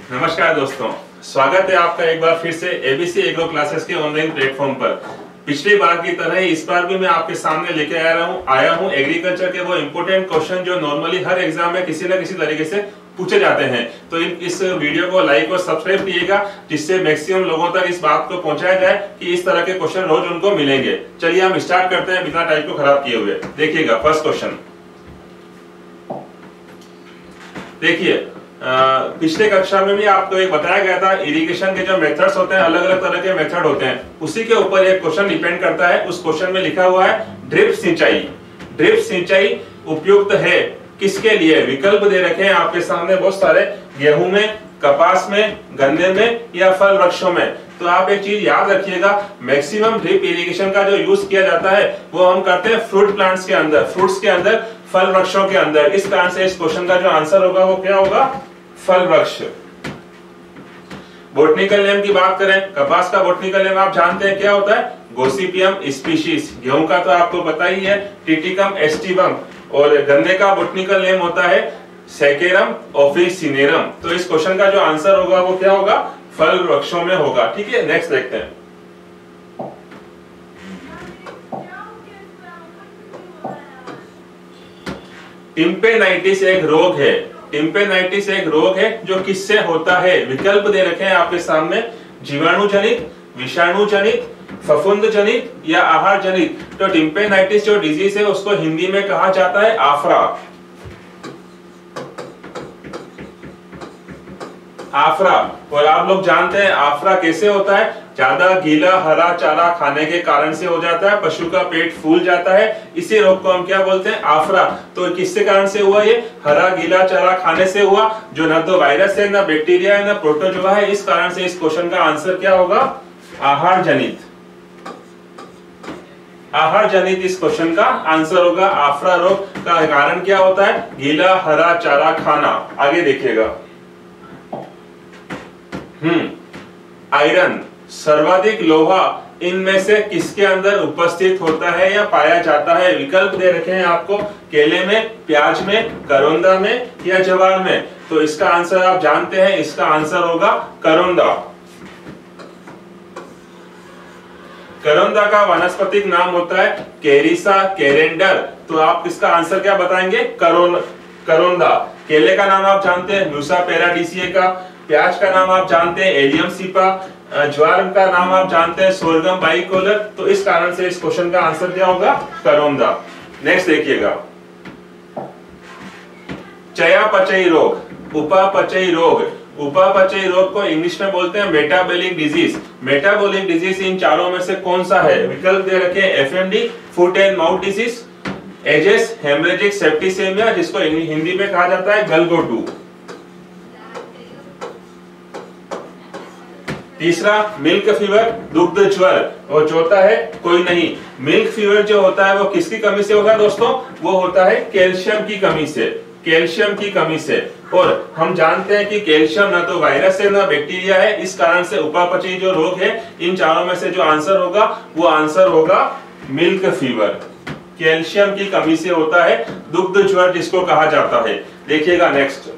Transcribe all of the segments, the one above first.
नमस्कार दोस्तों, स्वागत है आपका एक बार फिर से एबीसी एग्रो क्लासेस के ऑनलाइन प्लेटफॉर्म पर। पिछली बार की तरह ही इस बार भी मैं आपके सामने लेके आया हूँ एग्रीकल्चर के वो इम्पोर्टेंट क्वेश्चन जो नॉर्मली हर एग्जाम में किसी न किसी तरीके से पूछे जाते हैं। तो इस वीडियो को लाइक और सब्सक्राइब कीजिएगा, जिससे मैक्सिमम लोगों तक इस बात को पहुंचाया जाए कि इस तरह के क्वेश्चन रोज उनको मिलेंगे। चलिए हम स्टार्ट करते हैं बिना टाइम को खराब किए हुए। देखिएगा फर्स्ट क्वेश्चन। देखिए पिछले कक्षा में भी आपको एक बताया गया था, इरिगेशन के जो मेथड्स होते हैं, अलग अलग तरह के मेथड होते हैं, उसी के ऊपर एक क्वेश्चन डिपेंड करता है। उस क्वेश्चन में लिखा हुआ है ड्रिप सिंचाई। ड्रिप सिंचाई उपयुक्त है किसके लिए? विकल्प दे रखे हैं आपके सामने बहुत सारे, गेहूं में, कपास में, गन्ने में या फल वृक्षों में। तो आप एक चीज याद रखिएगा, मैक्सिमम ड्रिप इरिगेशन का जो यूज किया जाता है वो हम करते हैं फ्रूट प्लांट्स के अंदर, फ्रूट्स के अंदर, फल वृक्षों के अंदर। इस कारण से इस क्वेश्चन का जो आंसर होगा वो क्या होगा? फल वृक्ष। बोटनिकल नेम की बात करें, कपास का बोटनिकल नेम आप जानते हैं क्या होता है? Gossypium species. गेहूं का तो आपको पता ही है, टिटिकम एस्टिवम। और गन्ने का बोटनिकल नेम होता है सेकेरम ऑफिसिनेरम। तो इस क्वेश्चन का जो आंसर होगा वो क्या होगा? फल वृक्षों में होगा। ठीक है, नेक्स्ट देखते हैं। टिम्पेनाइटिस एक रोग है। टिम्पेनाइटिस एक रोग है जो किससे होता है? विकल्प दे रखे हैं आपके सामने, जीवाणु जनित, विषाणु जनित, फफूंद जनित या आहार जनित। तो टिम्पेनाइटिस जो डिजीज है उसको हिंदी में कहा जाता है आफरा। आफरा। और आप लोग जानते हैं आफरा कैसे होता है? ज्यादा गीला हरा चारा खाने के कारण से हो जाता है, पशु का पेट फूल जाता है, इसी रोग को हम क्या बोलते हैं? आफरा। तो किसके कारण से हुआ ये? हरा गीला चारा खाने से हुआ, जो ना तो वायरस है, ना बैक्टीरिया है, ना प्रोटोजोआ है। इस कारण से इस क्वेश्चन का आंसर क्या होगा? आहार जनित। आहार जनित इस क्वेश्चन का आंसर होगा। आफरा रोग का कारण क्या होता है? गीला हरा चारा खाना। आगे देखिएगा। आयरन, सर्वाधिक लोहा इनमें से किसके अंदर उपस्थित होता है या पाया जाता है? विकल्प दे रखे हैं आपको, केले में, प्याज में, करौंदा में या ज्वार में। तो इसका आंसर आप जानते हैं, इसका आंसर होगा करौंदा। करौंदा का वानस्पतिक नाम होता है कैरिसा कैरेंडर। तो आप इसका आंसर क्या बताएंगे? करौंदा। केले का नाम आप जानते हैं म्यूसा पैराडिसिएका, प्याज का नाम आप जानते हैं एलियम सीपा, ज्वार का नाम आप जानते हैं सोरगम बाइकोलर। तो इस कारण से इस क्वेश्चन का आंसर क्या होगा? करौंदा। नेक्स्ट देखिएगा। चयापचयी रोग, उपापचयी रोग। उपापचयी रोग को इंग्लिश में बोलते हैं metabolic disease. Metabolic disease in चारों में से कौन सा है? विकल्प दे रखे हैं FMD, foot and mouth disease, HS haemorrhagic septicaemia, जिसको हिंदी में कहा जाता है गलगोटू। तीसरा मिल्क फीवर, दुग्ध ज्वर। और चौथा है कोई नहीं। मिल्क फीवर जो होता है वो किसकी कमी से होता है दोस्तों? वो होता है कैल्शियम की कमी से। कैल्शियम की कमी से। और हम जानते हैं कि कैल्शियम ना तो वायरस है ना बैक्टीरिया है, इस कारण से उपापचयी जो रोग है इन चारों में से जो आंसर होगा वो आंसर होगा मिल्क फीवर। कैल्शियम की कमी से होता है दुग्ध ज्वर जिसको कहा जाता है। देखिएगा नेक्स्ट।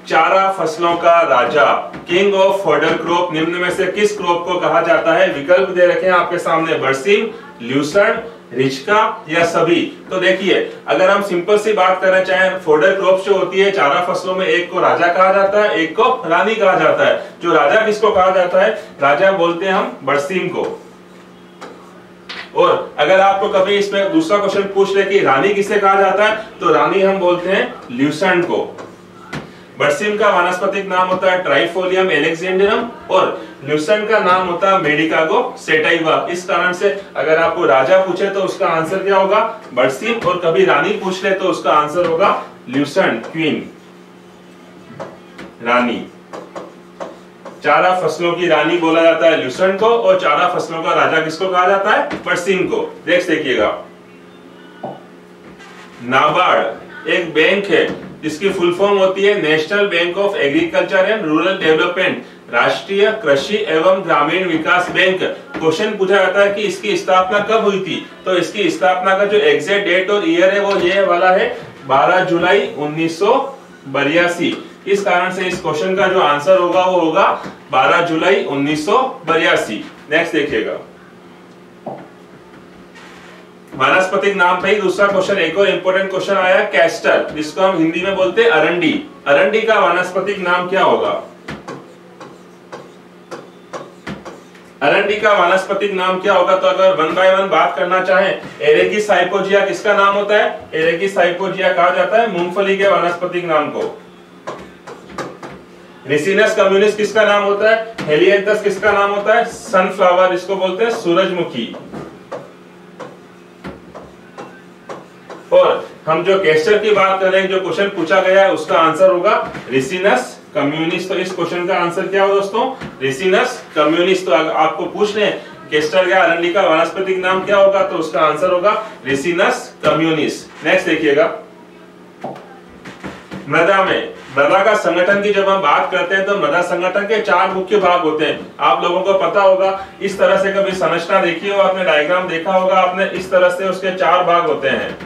चारा फसलों का राजा, किंग ऑफ फॉडर क्रॉप, निम्न में से किस क्रॉप को कहा जाता है? विकल्प दे रखे हैं आपके सामने, बरसीम, ल्यूसर्न, रिचका या सभी। तो देखिए, अगर हम सिंपल सी बात करना चाहें, फॉडर क्रॉप्स जो होती है चारा फसलों में, एक को राजा कहा जाता है, एक को रानी कहा जाता है। जो राजा किसको कहा जाता है? राजा बोलते हैं हम बरसीम को। और अगर आपको कभी इसमें दूसरा क्वेश्चन पूछ ले कि रानी किसे कहा जाता है, तो रानी हम बोलते हैं ल्यूसर्न को। बरसीम का वानस्पतिक नाम होता है ट्राइफोलियम एलेक्जेंडरम और ल्यूसर्न का नाम होता है मेडिकागो सेटाइवा। इस कारण से अगर आपको राजा पूछे तो उसका आंसर क्या होगा? बरसीम। और कभी रानी पूछ ले तो उसका आंसर होगा ल्यूसर्न, क्वीन, रानी। चारा फसलों की रानी बोला जाता है ल्यूसर्न को, और चारा फसलों का राजा किसको कहा जाता है? बरसीम को। नेक्स्ट देखिएगा। नाबार्ड एक बैंक है जिसकी फुल फॉर्म होती है national bank of agriculture and rural development, राष्ट्रीय कृषि एवं ग्रामीण विकास बैंक। क्वेश्चन पूछा जाता है कि इसकी स्थापना कब हुई थी? तो इसकी स्थापना का जो एग्जैक्ट डेट और ईयर है वो ये वाला है 12 जुलाई 1982। इस कारण से इस क्वेश्चन का जो आंसर होगा वो होगा 12 जुलाई 1982। नेक्स्ट देखिएगा, वानस्पतिक नाम पे ही दूसरा क्वेश्चन, एक और इंपॉर्टेंट क्वेश्चन आया, कैस्टर, जिसको हम हिंदी में बोलते हैं अरंडी। अरंडी का वानस्पतिक नाम क्या होगा? अरंडी का वानस्पतिक नाम क्या होगा? तो अगर वन बाय वन बात करना चाहें, एरेकिस हाइपोजिया किसका नाम होता है? एरेकिस हाइपोजिया कहा जाता है मूंगफली के वानस्पतिक नाम को। रिसिनस कम्युनिस किसका नाम होता है? हेलियंथस किसका नाम होता है? सनफ्लावर, इसको बोलते हैं सूरजमुखी। और हम जो कैस्टर की बात कर रहे हैं, जो क्वेश्चन पूछा गया है उसका आंसर होगा रिसिनस कम्युनिस। तो इस क्वेश्चन का आंसर क्या होगा दोस्तों? Ricinus communis. तो आपको पूछ रहे हैं कैस्टर या अरंडी का वानस्पतिक नाम क्या होगा, तो उसका आंसर होगा रिसिनस कम्युनिस। नेक्स्ट देखिएगा, मृदा में, मृदा का संगठन की जब हम बात करते हैं तो मृदा संगठन के 4 मुख्य भाग होते हैं। आप लोगों को पता होगा, इस तरह से कभी संरचना देखी हो आपने, डायग्राम देखा होगा आपने, इस तरह से उसके 4 भाग होते हैं।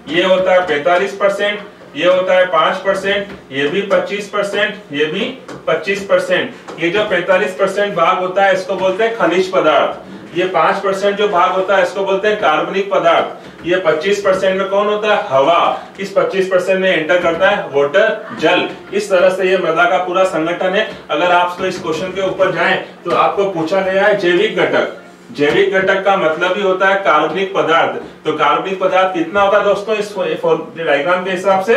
ये होता है 45%, ये होता है 5%, ये भी 25%, ये भी 25%। ये जो 45% भाग होता है इसको बोलते हैं खनिज पदार्थ। ये 5% जो भाग होता है इसको बोलते हैं कार्बनिक पदार्थ। ये 25% में कौन होता है? हवा। इस 25% में एंटर करता है वाटर, जल। इस तरह से ये मृदा का पूरा संगठन है। अगर आप तो इस क्वेश्चन के ऊपर जाएं तो आपको पूछा गया है जैविक घटक। जैविक घटक का मतलब ही होता है कार्बनिक पदार्थ। तो कार्बनिक पदार्थ कितना होता है दोस्तों इस डायग्राम के हिसाब से?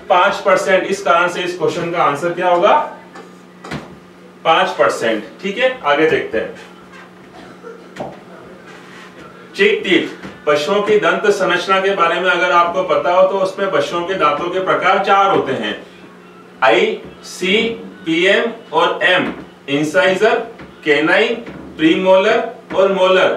5%। इस कारण से इस क्वेश्चन का आंसर क्या होगा? 5%। ठीक है, आगे देखते हैं। चिक टीथ, पशुओं की दंत संरचना के बारे में अगर आपको पता हो तो उसमें पशुओं के दांतों के प्रकार 4 होते हैं, आई, सी, पीएम और एम। इंसाइजर, केनाइन, प्रीमोलर और मोलर।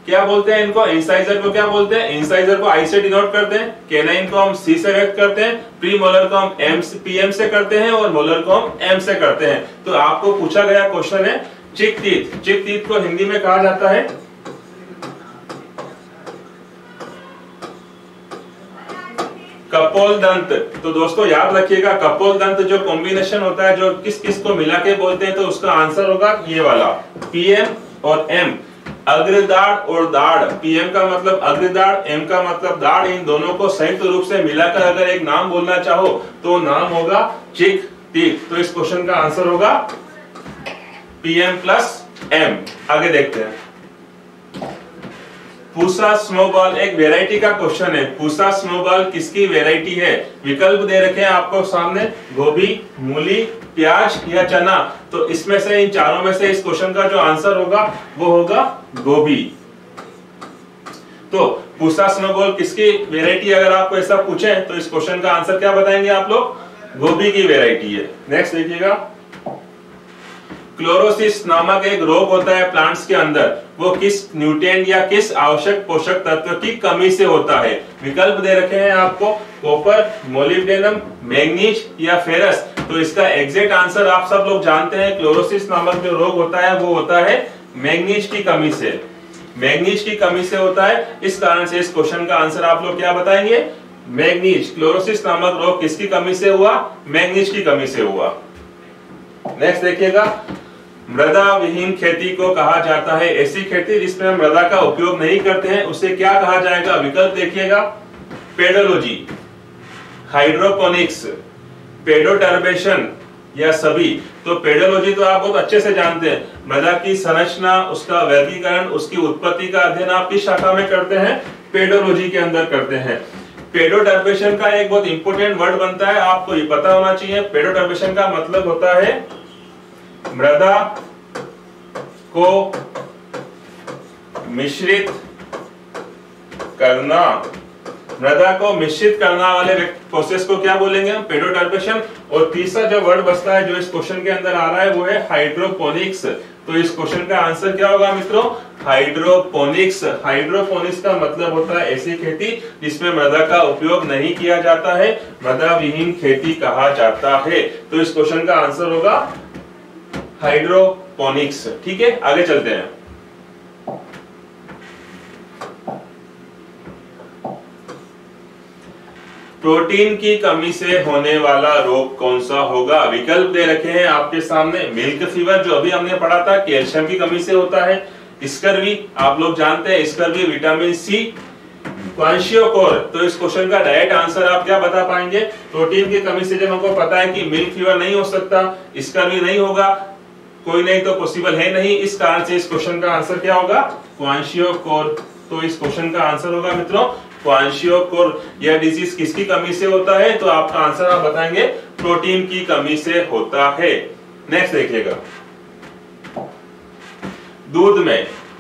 क्या बोलते हैं इनको? इंसाइजर को क्या बोलते हैं? इंसाइजर को आई से डिनोट करते हैं, केनाइन को हम सी से व्यक्त करते हैं, प्रीमोलर को हम एम पीएम से करते हैं और मोलर को हम एम से करते हैं। तो आपको पूछा गया क्वेश्चन है चिक टीथ। चिक टीथ को हिंदी में कहा जाता है कपोल दंत। तो दोस्तों याद रखिएगा, कपोल दंत जो कॉम्बिनेशन होता है, जो किस किस को मिला के बोलते हैं, तो उसका आंसर होगा ये वाला, पीएम और एम। अग्रदाढ़ और दाढ़, पीएम का मतलब अग्रदाढ़, एम का मतलब दाढ़, इन दोनों को संयुक्त रूप से मिलाकर अगर एक नाम बोलना चाहो तो नाम होगा चिक टीथ। तो इस क्वेश्चन का आंसर होगा पीएम प्लस एम। आगे देखते हैं, पूसा स्नोबॉल एक वेराइटी का क्वेश्चन है। पूसा स्नोबॉल किसकी वेराइटी है? विकल्प दे रखे हैं आपको सामने, गोभी, मूली, प्याज या चना। तो इसमें से, इन चारों में से इस क्वेश्चन का जो आंसर होगा वो होगा गोभी। तो पूसा स्नोबॉल किसकी वेराइटी अगर आपको ऐसा पूछे तो इस क्वेश्चन का आंसर क्या बताएंगे आप लोग? गोभी की वेराइटी है। नेक्स्ट देखिएगा, क्लोरोसिस नामक एक रोग होता है प्लांट्स के अंदर, वो किस न्यूट्रिएंट या किस आवश्यक पोषक तत्व की कमी से होता है? विकल्प दे रखे हैं आपको, कॉपर, मोलिब्डेनम, मैग्नीज या फेरस। तो इसका एग्जैक्ट आंसर आप सब लोग जानते हैं, क्लोरोसिस नामक जो रोग होता है वो होता है मैग्नीज की कमी से। मैग्नीज की कमी से होता है, इस कारण से इस क्वेश्चन का आंसर आप लोग क्या बताएंगे? मैग्नीज। क्लोरोसिस नामक रोग किसकी कमी से हुआ? मैग्नीज की कमी से हुआ। नेक्स्ट देखिएगा, मृदा विहीन खेती को कहा जाता है ऐसी खेती जिसमें हम मृदा का उपयोग नहीं करते हैं, उसे क्या कहा जाएगा? विकल्प देखिएगा, पेडोलॉजी, हाइड्रोपोनिक्स, पेडोटर्बेशन या सभी। तो पेडोलॉजी तो आप बहुत अच्छे से जानते हैं, मृदा की संरचना, उसका वर्गीकरण, उसकी उत्पत्ति का अध्ययन आप किस शाखा में करते हैं? पेडोलॉजी के अंदर करते हैं। पेडोटर्बेशन का एक बहुत इंपॉर्टेंट वर्ड बनता है, आपको ये पता होना चाहिए। पेडोटर्बेशन का मतलब होता है मृदा को मिश्रित करना। मृदा को मिश्रित करना वाले प्रोसेस को क्या बोलेंगे हम? पेडोटर्बेशन। और तीसरा जो वर्ड बचता है जो इस क्वेश्चन के अंदर आ रहा है वो है हाइड्रोपोनिक्स। तो इस क्वेश्चन का आंसर क्या होगा मित्रों? हाइड्रोपोनिक्स। हाइड्रोपोनिक्स का मतलब होता है ऐसी खेती जिसमें मृदा का उपयोग नहीं किया जाता है, मृदा विहीन खेती कहा जाता है। तो इस क्वेश्चन का आंसर होगा हाइड्रोपोनिक्स। ठीक है, आगे चलते हैं। प्रोटीन की कमी से होने वाला रोग कौन सा होगा? विकल्प दे रखे हैं आपके सामने। मिल्क फीवर जो अभी हमने पढ़ा था, कैल्शियम की कमी से होता है। स्कर्वी आप लोग जानते हैं, स्कर्वी विटामिन सी। क्वांशियोकोर, तो इस क्वेश्चन का डायरेक्ट आंसर आप क्या बता पाएंगे? प्रोटीन की कमी से जब हमको पता है कि मिल्क फीवर नहीं हो सकता, स्कर्वी नहीं होगा, कोई नहीं तो पॉसिबल है नहीं, इस कारण से इस क्वेश्चन का आंसर क्या होगा? क्वांशियोकोर। तो इस क्वेश्चन का आंसर होगा मित्रों क्वांशियोकोर। यह डिजीज किसकी कमी से होता है? तो आपका आंसर आप बताएंगे प्रोटीन की कमी से होता है। नेक्स्ट देखिएगा,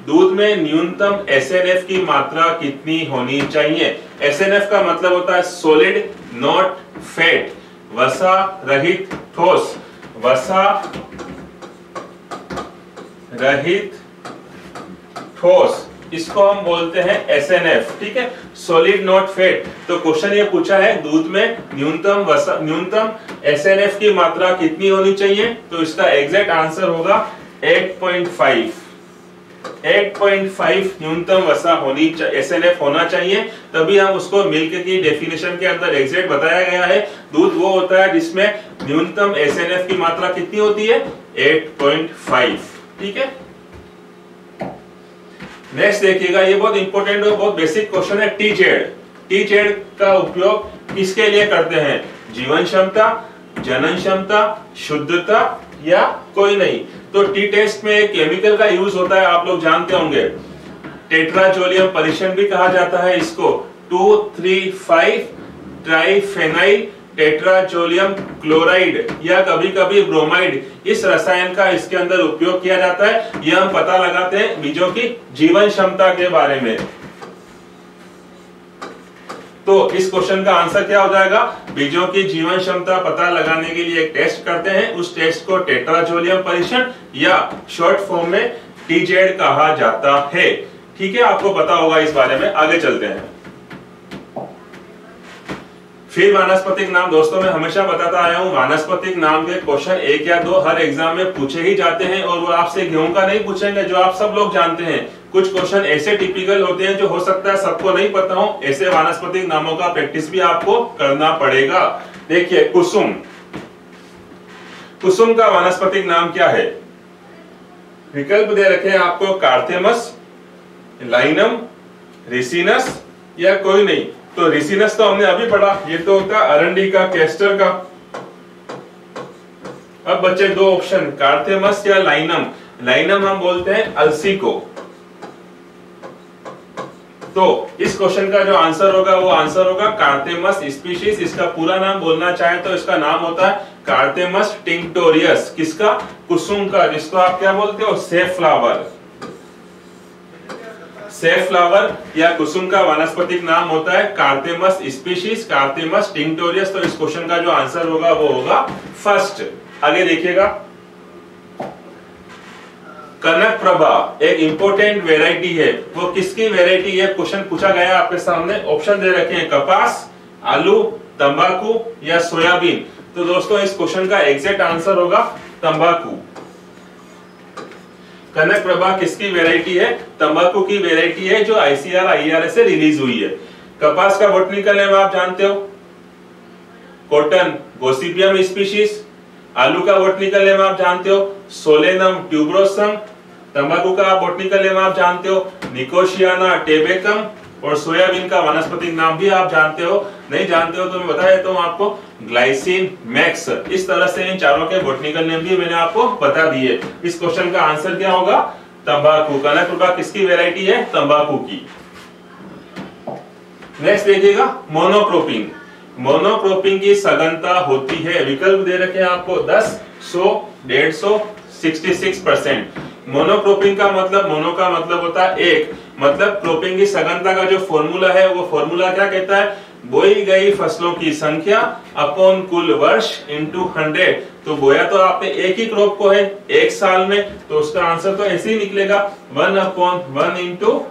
दूध में न्यूनतम एसएनएफ की मात्रा कितनी होनी चाहिए? एसएनएफ का मतलब होता है सॉलिड नॉट फैट, वसा रहित ठोस, वसा रहित ठोस, इसको हम बोलते हैं एसएनएफ। ठीक है, सॉलिड नॉट फैट। तो क्वेश्चन ये पूछा है दूध में न्यूनतम एसएनएफ की मात्रा कितनी होनी चाहिए? तो इसका एग्जैक्ट आंसर होगा 8.5 न्यूनतम वसा होनी एसएनएफ होना चाहिए। तभी हम उसको मिल्क की डेफिनेशन के अंदर एग्जैक्ट बताया गया है। दूध वो होता है जिसमें न्यूनतम एसएनएफ की मात्रा कितनी होती है? 8.5। ठीक है, नेक्स्ट देखिएगा, ये बहुत इंपॉर्टेंट और बहुत बेसिक क्वेश्चन है। टीजेड का उपयोग किसके लिए करते हैं? जीवन क्षमता, जनन क्षमता, शुद्धता या कोई नहीं? तो टी टेस्ट में एक केमिकल का यूज होता है, आप लोग जानते होंगे, टेट्राजोलियम परीक्षण भी कहा जाता है इसको। 2,3,5 ट्राइफेनाइल टेट्राजोलियम क्लोराइड या कभी कभी ब्रोमाइड, इस रसायन का इसके अंदर उपयोग किया जाता है। यह हम पता लगाते हैं बीजों की जीवन क्षमता के बारे में। तो इस क्वेश्चन का आंसर क्या हो जाएगा? बीजों की जीवन क्षमता पता लगाने के लिए एक टेस्ट करते हैं, उस टेस्ट को टेट्राजोलियम परीक्षण या शॉर्ट फॉर्म में टीजेड कहा जाता है। ठीक है, आपको पता होगा इस बारे में। आगे चलते हैं। फिर वानस्पतिक नाम, दोस्तों मैं हमेशा बताता आया हूं, वानस्पतिक नाम के क्वेश्चन 1 या 2 हर एग्जाम में पूछे ही जाते हैं, और वो आपसे गेहूं का नहीं पूछेंगे जो आप सब लोग जानते हैं। कुछ क्वेश्चन ऐसे टिपिकल होते हैं जो हो सकता है सबको नहीं पता हो, ऐसे वानस्पतिक नामों का प्रैक्टिस भी आपको करना पड़ेगा। देखिए, कुसुम का वानस्पतिक नाम क्या है? विकल्प दे रखे हैं आपको, कार्थेमस, लाइनम, रिसिनस या कोई नहीं। तो रिसिनस तो हमने अभी पढ़ा, ये तो होता है अरंडी का, कैस्टर का। अब बच्चे 2 ऑप्शन, कार्थेमस या लाइनम। लाइनम हम बोलते हैं अलसी को। तो इस क्वेश्चन का जो आंसर होगा वो आंसर होगा कार्थेमस स्पीशीज। इसका पूरा नाम बोलना चाहे तो इसका नाम होता है कार्थेमस टिंक्टोरियस। किसका? कुसुम का, जिसको आप क्या बोलते हो? सेफ्लावर। सेफ्लावर या कुसुम का वानस्पतिक नाम होता है कार्थेमस स्पीशीज, कार्थेमस टिंक्टोरियस। तो इस क्वेश्चन का जो आंसर होगा वो होगा फर्स्ट। आगे देखिएगा, कनक प्रभा एक इंपॉर्टेंट वेराइटी है, वो किसकी वेराइटी है? क्वेश्चन पूछा गया आपके सामने, ऑप्शन दे रखे हैं, कपास, आलू, तंबाकू या सोयाबीन। तो दोस्तों इस क्वेश्चन का एग्जैक्ट आंसर होगा तंबाकू। कनक प्रभा किसकी वेराइटी है? तंबाकू की वेराइटी है जो ICAR IARA से रिलीज हुई है। कपास का बॉटनिकल नेम आप जानते हो, कॉटन गोसिपियम स्पीशीज। आलू का बॉटनिकल नेम आप जानते हो, सोलेनम ट्यूबरोसम। तंबाकू का बॉटनिकल नेम आप जानते हो, निकोशियाना टेबेकम। और सोयाबीन का वानस्पतिक नाम भी आप जानते हो, नहीं जानते हो तो मैं बता देता हूं आपको, ग्लाइसिन मैक्स। इस तरह से इन चारों के बॉटनिकल नेम भी मैंने आपको बता दिए। इस क्वेश्चन का आंसर क्या होगा? तंबाकू। कनक प्रभा किसकी वेराइटी है? तंबाकू की। नेक्स्ट देखिएगा, मोनोक्रोपिंग। मोनोक्रोपिंग की सघनता होती है, विकल्प दे रखे हैं आपको, 10, 100, 150, 66%। मोनोक्रोपिंग का मतलब, मोनो का मतलब होता है एक, मतलब क्रोपिंग की सघनता का जो फॉर्मूला है वो फॉर्मूला क्या कहता है? बोई गई फसलों की संख्या अपॉन कुल वर्ष इंटू 100। तो बोया तो आपने एक ही क्रॉप को है एक साल में, तो उसका आंसर तो ऐसे ही निकलेगा 1/1 इंटू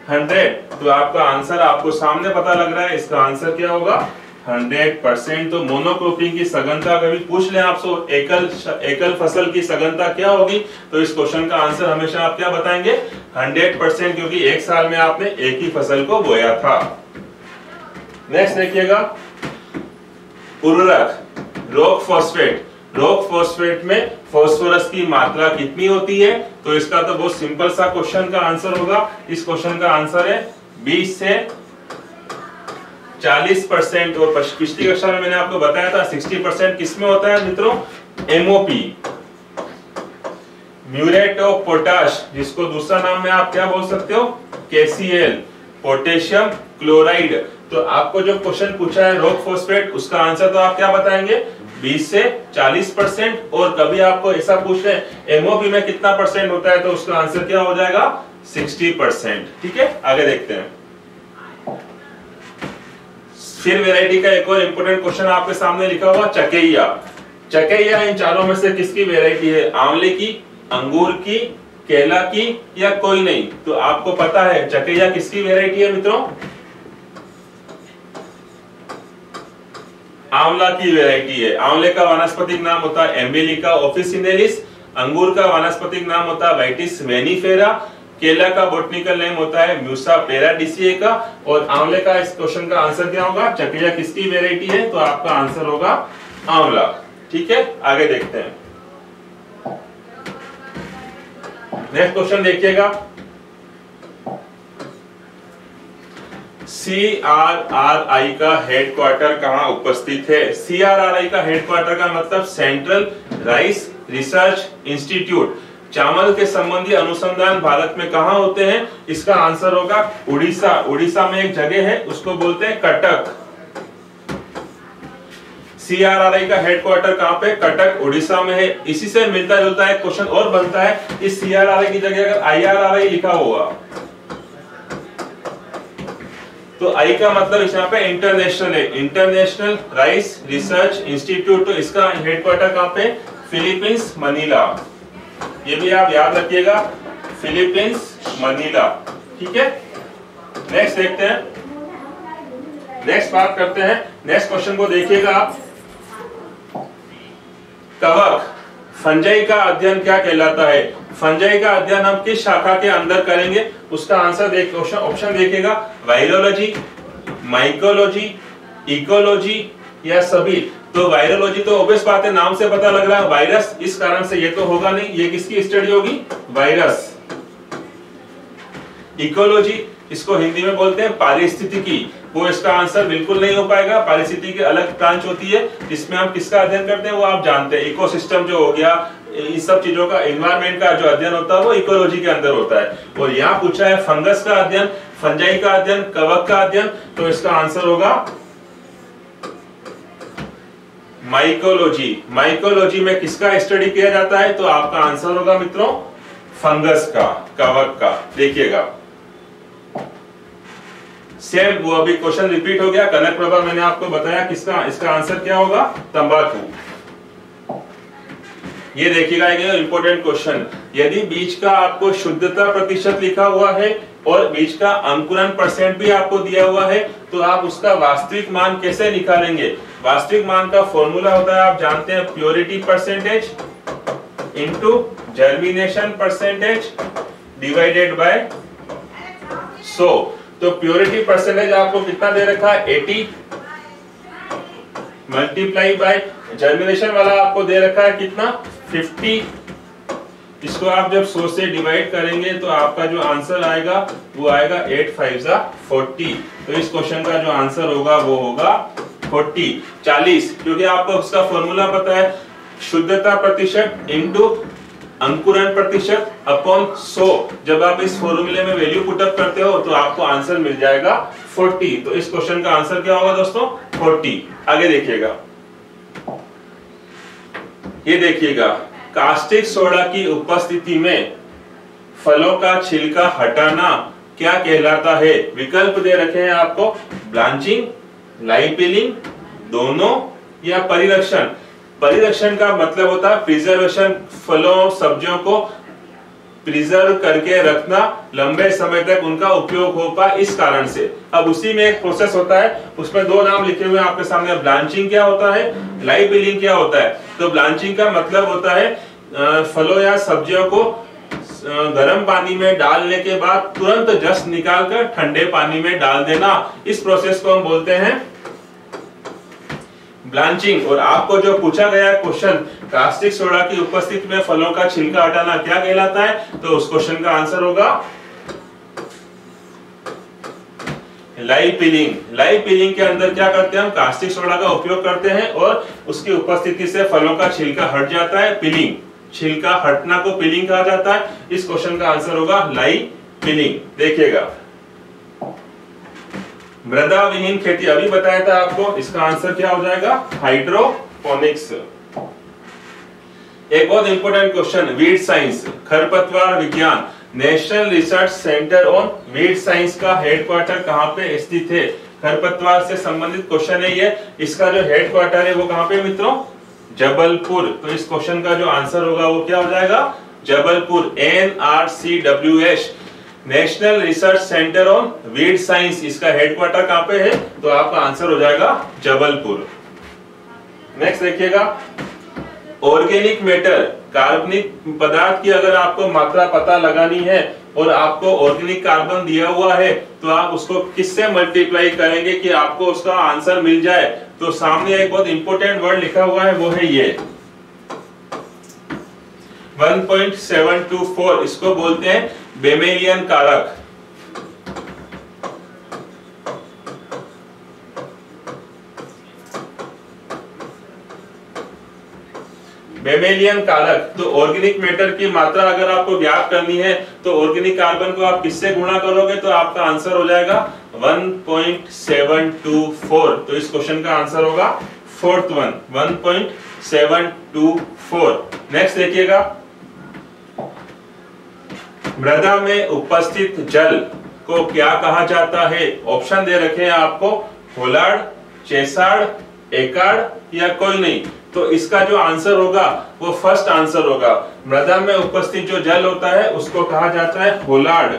100। तो आपका आंसर आपको सामने पता लग रहा है, इसका आंसर क्या होगा? 100%। तो मोनोक्रोपिंग की सघनता कभी पूछ ले आपसे, एकल फसल की सघनता क्या होगी, तो इस क्वेश्चन का आंसर हमेशा आप क्या बताएंगे? 100%, क्योंकि एक साल में आपने एक ही फसल को बोया था। नेक्स्ट देखिएगा उर्वरक, रॉक फॉस्फेट। रॉक फॉस्फेट में फास्फोरस की मात्रा कितनी होती है? तो इसका तो बहुत सिंपल सा क्वेश्चन का आंसर होगा। इस क्वेश्चन का आंसर है 20 से 40%। और पिछली कक्षा में मैंने आपको बताया था 60% किसमें होता है मित्रों? एमओपी, म्यूरेट ऑफ पोटाश, जिसको दूसरा नाम में आप क्या बोल सकते हो? KCl, potassium chloride. तो आपको जो क्वेश्चन पूछा है रॉक फॉस्फेट, उसका आंसर तो आप क्या बताएंगे? 20 से 40%। और कभी आपको ऐसा पूछ रहे एमओपी में कितना परसेंट होता है, तो उसका आंसर क्या हो जाएगा? 60%। ठीक है, आगे देखते हैं। फिर वैरायटी का एक और इंपॉर्टेंट क्वेश्चन आपके सामने लिखा हुआ चकेइया। चकेइया इन चारों में से किसकी वैरायटी है? आंवले की, अंगूर की, केला की या कोई नहीं? तो आपको पता है चकेइया किसकी वैरायटी है मित्रों? आंवला की वैरायटी है। आंवले का वानस्पतिक नाम होता है एम्बिलिका ऑफिसिनेलिस, अंगूर का वानस्पतिक नाम होता है वाइटिस वेनिफेरा, केला का बॉटनिकल नेम होता है म्यूसा पेराडिसिएका, और आंवले का इस क्वेश्चन का आंसर क्या होगा? चकेइया किसकी वैरायटी है? तो आपका आंसर होगा आंवला। ठीक है, आगे देखते हैं। नेक्स्ट क्वेश्चन देखिएगा, CRRI का हेडक्वार्टर कहां उपस्थित है? CRRI का हेडक्वार्टर का मतलब सेंट्रल राइस रिसर्च इंस्टीट्यूट। चावल के संबंधी अनुसंधान भारत में कहां होते हैं? इसका आंसर होगा उड़ीसा। उड़ीसा में एक जगह है, उसको बोलते हैं कटक। CRRI का हेडक्वार्टर कहां पे? कटक, उड़ीसा में है। इसी से मिलता जुलता एक क्वेश्चन और बनता है, इस CRRI की जगह अगर IRRI लिखा होगा तो आई का मतलब इस यहाँ पे इंटरनेशनल है, इंटरनेशनल राइस रिसर्च इंस्टीट्यूट। तो इसका हेडक्वार्टर कहां पे? Philippines, Manila. ये भी आप याद रखिएगा, फिलीपींस, मनीला। ठीक है, नेक्स्ट देखते हैं, नेक्स्ट बात करते हैं। नेक्स्ट क्वेश्चन को देखिएगा आप, कवक फंजाई का अध्ययन क्या कहलाता है? फंजाई का अध्ययन हम किस शाखा के अंदर करेंगे? उसका आंसर देख, ऑप्शन देखिएगा, वायरोलॉजी, माइकोलॉजी, इकोलॉजी या सभी। तो वायरोलॉजी तो ऑब्वियस बात है, नाम से पता लग रहा है वायरस, इस कारण से ये तो होगा नहीं। ये किसकी स्टडी होगी? वायरस। इकोलॉजी, इसको हिंदी में बोलते हैं पारिस्थितिकी, वो इसका आंसर बिल्कुल नहीं हो पाएगा। पारिस्थितिकी की अलग ब्रांच होती है, जिसमें हम किसका अध्ययन करते हैं वो आप जानते हैं। इकोसिस्टम जो हो गया, इन सब चीजों का, एनवायरमेंट का जो अध्ययन होता है वो इकोलॉजी के अंदर होता है। और यहाँ पूछा है फंगस का अध्ययन, फंजाई का अध्ययन, कवक का अध्ययन, तो इसका आंसर होगा माइकोलॉजी। माइकोलॉजी में किसका स्टडी किया जाता है? तो आपका आंसर होगा मित्रों फंगस का, कवक का। देखिएगा सेम वो अभी क्वेश्चन रिपीट हो गया, कनक प्रभा मैंने आपको बताया किसका, इसका आंसर क्या होगा? तंबाकू। ये देखिएगा एक इंपॉर्टेंट क्वेश्चन, यदि बीज का आपको शुद्धता प्रतिशत लिखा हुआ है और बीज का अंकुरन परसेंट भी आपको दिया हुआ है, तो आप उसका वास्तविक मान कैसे निकालेंगे? वास्तविक मान का फॉर्मूला होता है, आप जानते हैं, purity percentage into germination percentage divided by 100। तो प्योरिटी परसेंटेज आपको कितना दे रखा है? 80 मल्टीप्लाई बाय जर्मिनेशन वाला आपको दे रखा है कितना? 50। इसको आप जब 100 से डिवाइड करेंगे तो आपका जो आंसर आएगा वो आएगा 8 5 जा 40। तो इस क्वेश्चन का जो आंसर होगा वो होगा 40, क्योंकि आपको उसका फॉर्मूला पता है, शुद्धता प्रतिशत इनटू अंकुरन प्रतिशत अपॉन 100। जब आप इस फॉर्मूले में वैल्यू पुटअप करते हो तो आपको आंसर मिल जाएगा 40। तो इस क्वेश्चन का आंसर क्या होगा दोस्तों? 40। आगे देखिएगा, ये देखिएगा, कास्टिक सोडा की उपस्थिति में फलों का छिलका हटाना क्या कहलाता है? विकल्प दे रखे हैं आपको, ब्लांचिंग, लाइपिलिंग, दोनों या परिरक्षण। परिरक्षण का मतलब होता है प्रिजर्वेशन, फलों सब्जियों को प्रिजर्व करके रखना, लंबे समय तक उनका उपयोग हो पाए, इस कारण से। अब उसी में एक प्रोसेस होता है, उसमें दो नाम लिखे हुए हैं आपके सामने, ब्लांचिंग क्या होता है, लाइपिलिंग क्या होता है। तो ब्लांचिंग का मतलब होता है फलों या सब्जियों को गर्म पानी में डालने के बाद तुरंत जस्ट निकालकर ठंडे पानी में डाल देना, इस प्रोसेस को हम बोलते हैं ब्लांचिंग। और आपको जो पूछा गया क्वेश्चन कास्टिक सोडा की उपस्थिति में फलों का छिलका हटाना क्या कहलाता है, तो उस क्वेश्चन का आंसर होगा लाई पीलिंग। लाई पीलिंग के अंदर क्या करते हैं हम, कास्टिक सोडा का उपयोग करते हैं और उसकी उपस्थिति से फलों का छिलका हट जाता है, पीलिंग। छिलका हटना को पीलिंग कहा जाता है। इस क्वेश्चन का आंसर होगा लाई पीलिंग। देखिएगा, मृदा विहीन खेती अभी बताया था आपको, इसका आंसर क्या हो जाएगा, हाइड्रोपोनिक्स। एक बहुत इंपॉर्टेंट क्वेश्चन, वीड साइंस, खरपतवार विज्ञान, national research centre on weed science का हेडक्वार्टर कहां पे स्थित है। खरपतवार से संबंधित क्वेश्चन है ये। इसका जो हेडक्वार्टर है वो कहां पे मित्रों, जबलपुर। तो इस क्वेश्चन का जो आंसर होगा वो क्या हो जाएगा, Jabalpur. NRCWS, national research centre on weed science, इसका हेडक्वार्टर कहां पे है, तो आपका आंसर हो जाएगा जबलपुर। नेक्स्ट देखिएगा, ऑर्गेनिक मैटर, कार्बनिक पदार्थ की अगर आपको मात्रा पता लगानी है और आपको ऑर्गेनिक कार्बन दिया हुआ है, तो आप उसको किससे मल्टीप्लाई करेंगे कि आपको उसका आंसर मिल जाए। तो सामने एक बहुत इंपॉर्टेंट वर्ड लिखा हुआ है, वो है ये 1.724, इसको बोलते हैं बेमेलियन कारक। बेमेलियन कारक। तो ऑर्गेनिक मैटर की मात्रा अगर आपको ज्ञात करनी है तो ऑर्गेनिक कार्बन को आप किससे गुणा करोगे, तो आपका आंसर हो जाएगा 1.724। तो इस क्वेश्चन का आंसर होगा फोर्थ वन, 1.724। नेक्स्ट देखिएगा, मृदा में उपस्थित जल को क्या कहा जाता है। ऑप्शन दे रखे हैं आपको, होलार्ड, चेसार्ड, एकार्ड या कोई नहीं। तो इसका जो आंसर होगा वो फर्स्ट आंसर होगा। मृदा में उपस्थित जो जल होता है उसको कहा जाता है होलार्ड।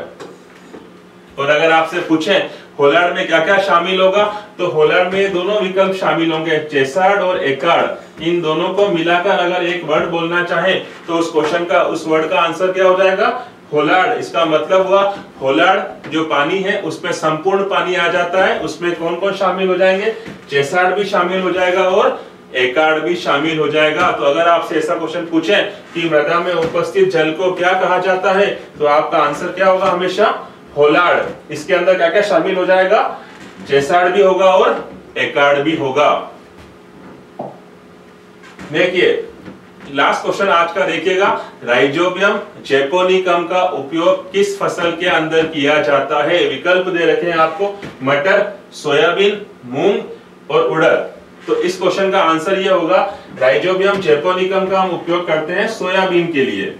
और अगर आपसे पूछें होलार्ड में क्या क्या शामिल होगा, तो होलार्ड में दोनों विकल्प शामिल होंगे, चेसार्ड और एकार्ड। इन दोनों को मिलाकर अगर एक वर्ड बोलना चाहे तो उस क्वेश्चन का, उस वर्ड का आंसर क्या हो जाएगा, होलार्ड। इसका मतलब हुआ होलार्ड जो पानी है उसमें संपूर्ण पानी आ जाता है, उसमें कौन कौन शामिल हो जाएंगे, चेसार्ड भी शामिल हो जाएगा और एकार्ड भी शामिल हो जाएगा। तो अगर आपसे ऐसा क्वेश्चन पूछे कि मृदा में उपस्थित जल को क्या कहा जाता है, तो आपका आंसर क्या होगा, हमेशा होलार्ड। इसके अंदर क्या क्या शामिल हो जाएगा, चेसार्ड भी होगा और एकार्ड भी होगा। देखिए लास्ट क्वेश्चन आज का देखिएगा, राइजोबियम जैपोनिकम का उपयोग किस फसल के अंदर किया जाता है। विकल्प दे रखे हैं आपको, मटर, सोयाबीन, मूंग और उड़द। तो इस क्वेश्चन का आंसर ये होगा, राइजोबियम जैपोनिकम का हम उपयोग करते हैं सोयाबीन के लिए।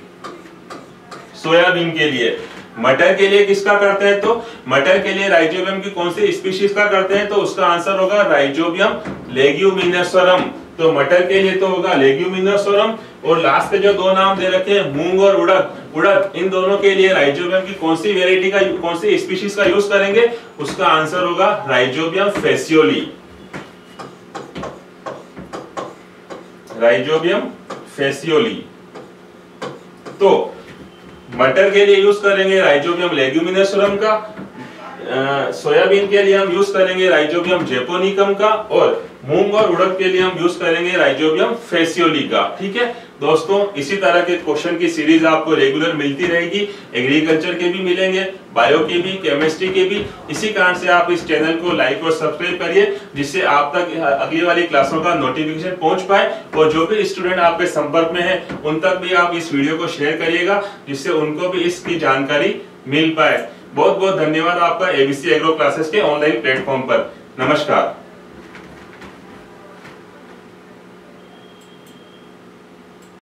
सोयाबीन के लिए। मटर के लिए किसका करते हैं, तो मटर के लिए राइजोबियम की कौन सी स्पीशीज का करते हैं, तो उसका आंसर होगा राइजोबियम लेग्यूमिनोसोरम। तो मटर के लिए तो होगा लेग्यूमिनोसोरम। और लास्ट पे जो दो नाम दे रखे हैं, मूंग और उड़द, इन दोनों के लिए राइजोबियम की कौन सी वेराइटी का, कौन सी स्पीशीज का यूज करेंगे, उसका आंसर होगा राइजोबियम फेसियोली। राइजोबियम फेसियोली। तो मटर के लिए यूज करेंगे राइजोबियम लेग्यूमिनोसोरम का, सोयाबीन के लिए हम यूज करेंगे राइजोबियम जैपोनिकम का, और मूंग और उड़द के लिए हम यूज करेंगे राइजोबियम फेसियोली का। ठीक है दोस्तों, इसी तरह के क्वेश्चन की सीरीज आपको रेगुलर मिलती रहेगी। एग्रीकल्चर के भी मिलेंगे, बायो के भी, केमिस्ट्री के भी। इसी कारण से आप इस चैनल को लाइक और सब्सक्राइब करिए, जिससे आप तक अगली वाली क्लासों का नोटिफिकेशन पहुंच पाए। और जो भी स्टूडेंट आपके संपर्क में है उन तक भी आप इस वीडियो को शेयर करिएगा, जिससे उनको भी इसकी जानकारी मिल पाए। बहुत बहुत धन्यवाद आपका एबीसी एग्रो क्लासेस के ऑनलाइन प्लेटफॉर्म पर। नमस्कार।